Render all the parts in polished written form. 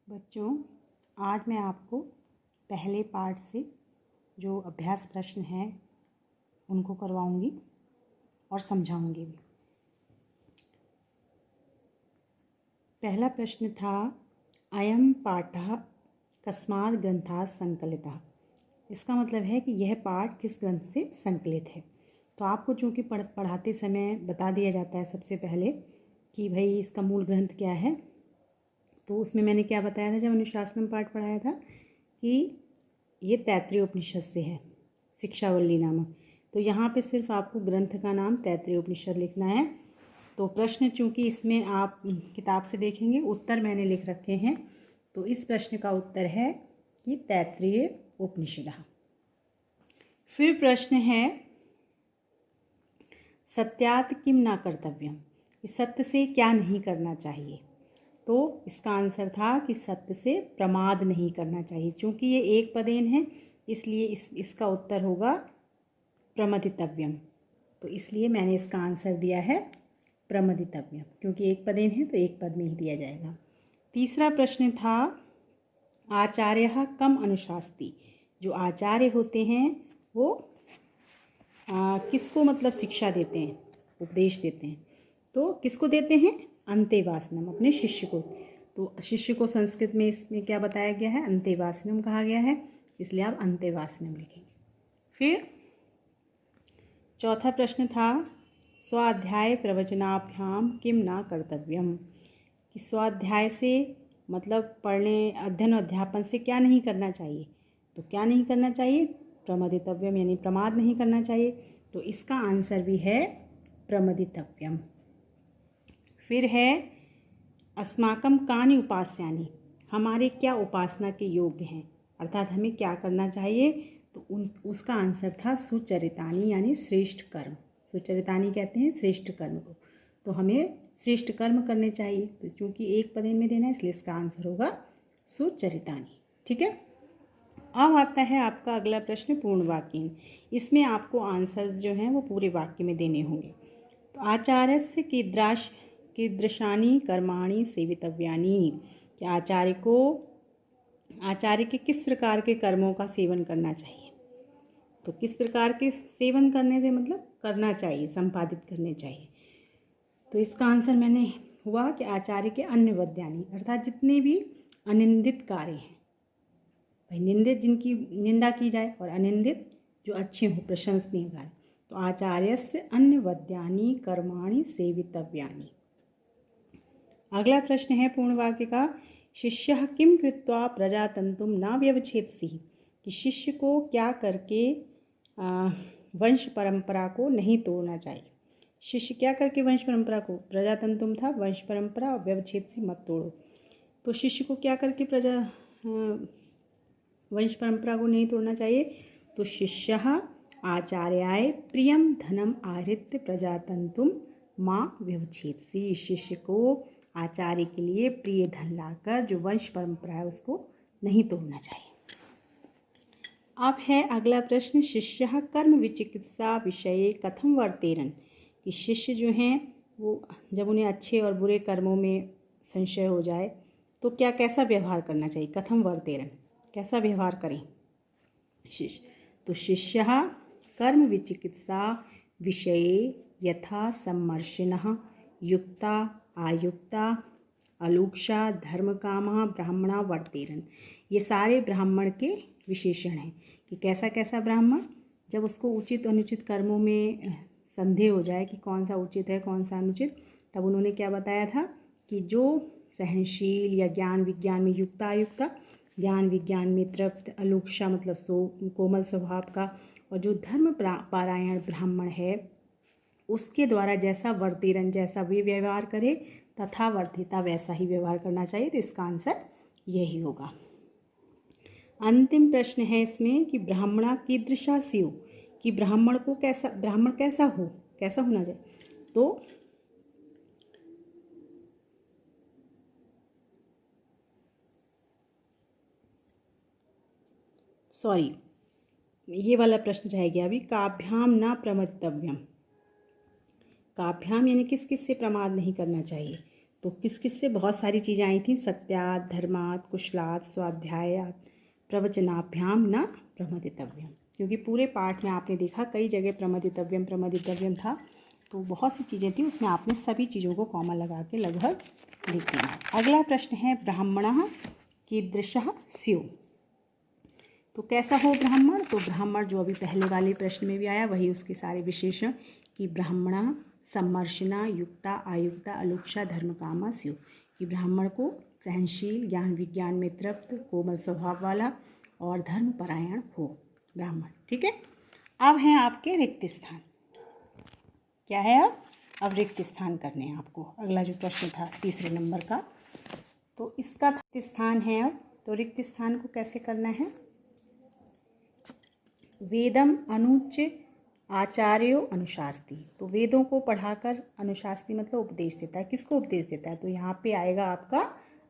बच्चों, आज मैं आपको पहले पार्ट से जो अभ्यास प्रश्न हैं उनको करवाऊंगी और समझाऊंगी भी। पहला प्रश्न था अयम पाठः कस्मात् ग्रंथात् संकलितः। इसका मतलब है कि यह पाठ किस ग्रंथ से संकलित है। तो आपको चूँकि पढ़ाते समय बता दिया जाता है सबसे पहले कि भाई इसका मूल ग्रंथ क्या है। तो उसमें मैंने क्या बताया था जब अनुशासनम पाठ पढ़ाया था कि ये तैत्तिरीय उपनिषद से है, शिक्षावल्ली नामक। तो यहाँ पे सिर्फ आपको ग्रंथ का नाम तैत्तिरीय उपनिषद लिखना है। तो प्रश्न चूँकि इसमें आप किताब से देखेंगे, उत्तर मैंने लिख रखे हैं। तो इस प्रश्न का उत्तर है कि तैत्तिरीय उपनिषदः। फिर प्रश्न है सत्यात् किम न कर्तव्यम, इस सत्य से क्या नहीं करना चाहिए। तो इसका आंसर था कि सत्य से प्रमाद नहीं करना चाहिए। चूँकि ये एक पदेन है इसलिए इसका उत्तर होगा प्रमदितव्यम। तो इसलिए मैंने इसका आंसर दिया है प्रमदितव्यम, क्योंकि एक पदेन है तो एक पद में ही दिया जाएगा। तीसरा प्रश्न था आचार्यः कम अनुशास्ति। जो आचार्य होते हैं वो किसको मतलब शिक्षा देते हैं, उपदेश देते हैं। तो किसको देते हैं? अंतेवासनम, अपने शिष्य को। तो शिष्य को संस्कृत में इसमें क्या बताया गया है? अंतेवासनम कहा गया है, इसलिए आप अंतेवासनम लिखेंगे। फिर चौथा प्रश्न था स्वाध्याय प्रवचनाभ्याम किम न कर्तव्यम, कि स्वाध्याय से मतलब पढ़ने, अध्ययन और अध्यापन से क्या नहीं करना चाहिए। तो क्या नहीं करना चाहिए? प्रमदितव्यम, यानी प्रमाद नहीं करना चाहिए। तो इसका आंसर भी है प्रमदितव्यम। फिर है अस्माकं कानि उपास्यानि, हमारे क्या उपासना के योग्य हैं, अर्थात हमें क्या करना चाहिए। तो उसका आंसर था सुचरितानि, यानी श्रेष्ठ कर्म। सुचरितानि कहते हैं श्रेष्ठ कर्म को। तो हमें श्रेष्ठ कर्म करने चाहिए। तो चूँकि एक पदेन में देना है इसलिए इसका आंसर होगा सुचरितानि। ठीक है। अब आता है आपका अगला प्रश्न पूर्ण वाक्य। इसमें आपको आंसर्स जो हैं वो पूरे वाक्य में देने होंगे। तो आचार्यस्य कीदृशानि कर्माणि सेवितव्यानि, कि आचार्य के किस प्रकार के कर्मों का सेवन करना चाहिए। तो किस प्रकार के सेवन करने से मतलब करना चाहिए, संपादित करने चाहिए। तो इसका आंसर मैंने हुआ कि आचार्य के अन्य वद्यानि, अर्थात जितने भी अनिंदित कार्य हैं। भाई निंदित जिनकी निंदा की जाए और अनिंदित जो अच्छे हों, प्रशंसनीय कार्य। तो आचार्यस्य अन्य वद्यानि कर्माणि सेवितव्यानि। अगला प्रश्न है पूर्ण वाक्य का शिष्यः किं कृत्वा प्रजातंतुं न व्यवच्छेत्सि, कि शिष्य को क्या करके वंश परंपरा को नहीं तोड़ना चाहिए। शिष्य क्या करके वंश परंपरा को, प्रजातंतुम था वंश परंपरा, और व्यवच्छेत्सि मत तोड़ो। तो शिष्य को क्या करके वंश परंपरा को नहीं तोड़ना चाहिए। तो शिष्यः आचार्याय प्रियम धनम आहृत्य प्रजातंतुम माँ व्यवच्छेत्सि, शिष्य को आचार्य के लिए प्रिय धन लाकर जो वंश परंपरा है उसको नहीं तोड़ना चाहिए। अब है अगला प्रश्न शिष्यः कर्म विचिकित्सा विषये कथम वर्तेरन, कि शिष्य जो हैं वो जब उन्हें अच्छे और बुरे कर्मों में संशय हो जाए तो क्या कैसा व्यवहार करना चाहिए। कथम वर्तेरन, कैसा व्यवहार करें शिष्य। तो शिष्यः कर्म विचिकित्सा विषये यथा सम्मर्शिनः युक्ता आयुक्ता अलूक्षा धर्मकामः ब्राह्मणा वर्तेरन। ये सारे ब्राह्मण के विशेषण हैं कि कैसा कैसा ब्राह्मण, जब उसको उचित अनुचित कर्मों में संदेह हो जाए कि कौन सा उचित है कौन सा अनुचित, तब उन्होंने क्या बताया था कि जो सहनशील या ज्ञान विज्ञान में युक्ता आयुक्ता, ज्ञान विज्ञान में तृप्त, अलूक्षा मतलब कोमल स्वभाव का, और जो धर्म पारायण ब्राह्मण है उसके द्वारा जैसा वर्तेरन, जैसा वे व्यवहार करे तथा वर्तिता वैसा ही व्यवहार करना चाहिए। तो इसका आंसर यही होगा। अंतिम प्रश्न है इसमें कि ब्राह्मणा कीदृशा स्युः, कि ब्राह्मण कैसा होना चाहिए। तो ये वाला प्रश्न रह गया अभी। काभ्याम न प्रमदितव्यम, काभ्याम यानी किस किस से प्रमाद नहीं करना चाहिए। तो किस किस से बहुत सारी चीज़ें आई थी, सत्यात्, धर्मात्, कुशलात्, स्वाध्यायात्, प्रवचनाभ्याम न प्रमदितव्यम। क्योंकि पूरे पाठ में आपने देखा कई जगह प्रमदितव्यम था, तो बहुत सी चीज़ें थी, उसमें आपने सभी चीज़ों को कॉमा लगा के लगभग लिख दिया। अगला प्रश्न है ब्राह्मणः कीदृशः स्युः। तो कैसा हो ब्राह्मण, तो ब्राह्मण जो अभी पहले वाले प्रश्न में भी आया वही उसके सारे विशेषण कि ब्राह्मणः सम्मर्शिना युक्ता आयुक्ता अलुक्षा धर्मकामा स्युः, कि ब्राह्मण को सहनशील, ज्ञान विज्ञान में तृप्त, कोमल स्वभाव वाला और धर्मपरायण हो ब्राह्मण। ठीक है। अब हैं आपके रिक्त स्थान। क्या है अब रिक्त स्थान करने हैं आपको। अगला जो प्रश्न था तीसरे नंबर का, तो इसका रिक्त स्थान है अब। तो रिक्त स्थान को कैसे करना है, वेदम अनुच्य आचार्यो अनुशास्ति। तो वेदों को पढ़ाकर अनुशास्ति मतलब उपदेश देता है। किसको उपदेश देता है, तो यहाँ पे आएगा आपका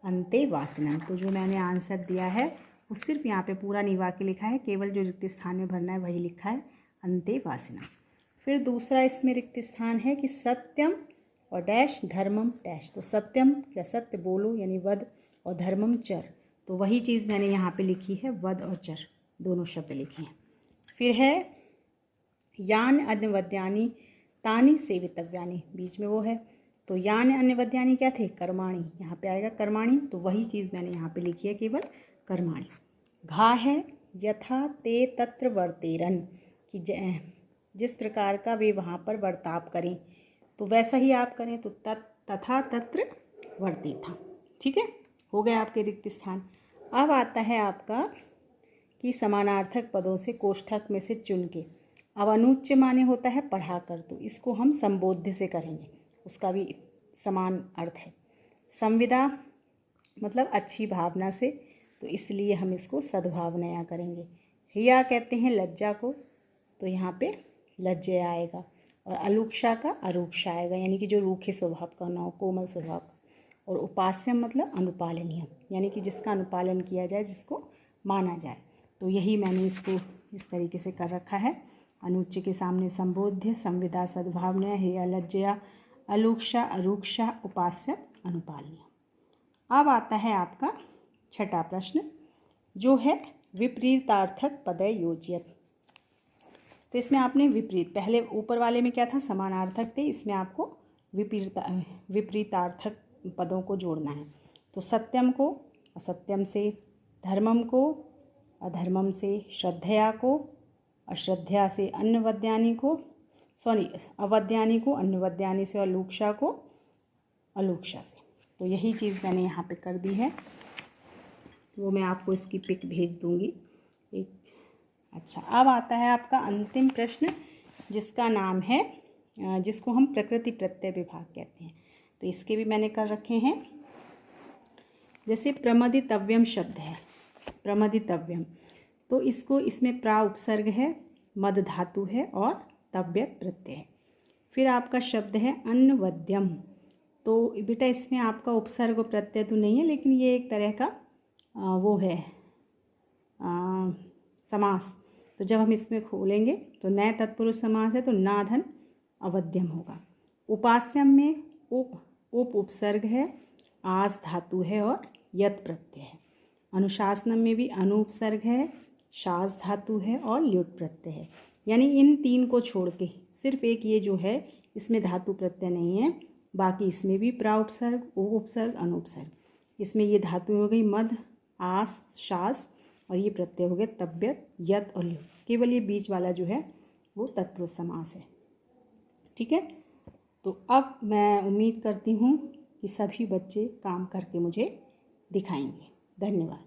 अंते वासनम। तो जो मैंने आंसर दिया है वो सिर्फ यहाँ पे पूरा नहीं वाक्य लिखा है, केवल जो रिक्त स्थान में भरना है वही लिखा है, अंते वासनम। फिर दूसरा इसमें रिक्त स्थान है कि सत्यम और डैश धर्मम डैश। तो सत्यम क्या सत्य बोलो यानी वद, और धर्मम चर। तो वही चीज़ मैंने यहाँ पे लिखी है, वद और चर दोनों शब्द लिखे हैं। फिर है यान अन्यवद्यानि तानि सेवितव्यानि, बीच में वो है। तो यान अन्यवद्यानि क्या थे, कर्माणि, यहाँ पे आएगा कर्माणि। तो वही चीज़ मैंने यहाँ पे लिखी है, केवल कर्माणि। घा है यथा ते तत्र वर्तेरन, कि जिस प्रकार का वे वहाँ पर बर्ताव करें तो वैसा ही आप करें, तो तथा तत्र वर्तेता। ठीक है, हो गए आपके रिक्त स्थान। अब आता है आपका कि समानार्थक पदों से कोष्ठक में से चुन के, अब अनुच्य माने होता है पढ़ाकर, तो इसको हम संबोध्य से करेंगे, उसका भी समान अर्थ है। संविदा मतलब अच्छी भावना से, तो इसलिए हम इसको सद्भावनया करेंगे। हिया कहते हैं लज्जा को, तो यहाँ पे लज्जया आएगा। और अलुक्षा का अरुक्षा आएगा, यानी कि जो रूखे स्वभाव का ना हो, कोमल स्वभाव का। और उपास्यम मतलब अनुपालनीय, यानी कि जिसका अनुपालन किया जाए, जिसको माना जाए। तो यही मैंने इसको इस तरीके से कर रखा है। अनुच्य के सामने संबोध्य, संविदा, सद्भावना, हेया, लज्जया, अलुक्षा, अरुक्षा, उपास्य, अनुपालनीय। अब आता है आपका छठा प्रश्न, जो है विपरीतार्थक पदय योज्यत। तो इसमें आपने विपरीत, पहले ऊपर वाले में क्या था, समानार्थक थे, इसमें आपको विपरीतार्थक पदों को जोड़ना है। तो सत्यम को असत्यम से, धर्मम को अधर्मम से, श्रद्धया को अश्रद्धया से, अन्यवद्यानि को अवद्यानि को अन्यवद्यानि से, और लुक्षा को अलुक्षा से। तो यही चीज़ मैंने यहाँ पे कर दी है, वो मैं आपको इसकी पिक भेज दूँगी एक। अच्छा, अब आता है आपका अंतिम प्रश्न, जिसका नाम है, जिसको हम प्रकृति प्रत्यय विभाग कहते हैं। तो इसके भी मैंने कर रखे हैं। जैसे प्रमदितव्यम शब्द है, प्रमदितव्यम, तो इसको, इसमें प्रा उपसर्ग है, मद धातु है और तव्यत प्रत्यय है। फिर आपका शब्द है अन्नवद्यम, तो बेटा इसमें आपका उपसर्ग और प्रत्यय तो नहीं है, लेकिन ये एक तरह का वो है समास। तो जब हम इसमें खोलेंगे तो नए तत्पुरुष समास है, तो नाधन अवध्यम होगा। उपास्यम में उप उपसर्ग है, आस धातु है और यत प्रत्यय है। अनुशासनम में भी अनुपसर्ग है, शास धातु है और ल्युट प्रत्यय है। यानी इन तीन को छोड़ के सिर्फ एक ये जो है, इसमें धातु प्रत्यय नहीं है, बाकी इसमें भी प्रा उपसर्ग, उप उपसर्ग, अनुपसर्ग। इसमें ये धातु हो गई मद, आस, शास, और ये प्रत्यय हो गए तव्यत, यत और ल्युट। केवल ये बीच वाला जो है वो तत्पुरुष समास है। ठीक है, तो अब मैं उम्मीद करती हूँ कि सभी बच्चे काम करके मुझे दिखाएंगे। धन्यवाद।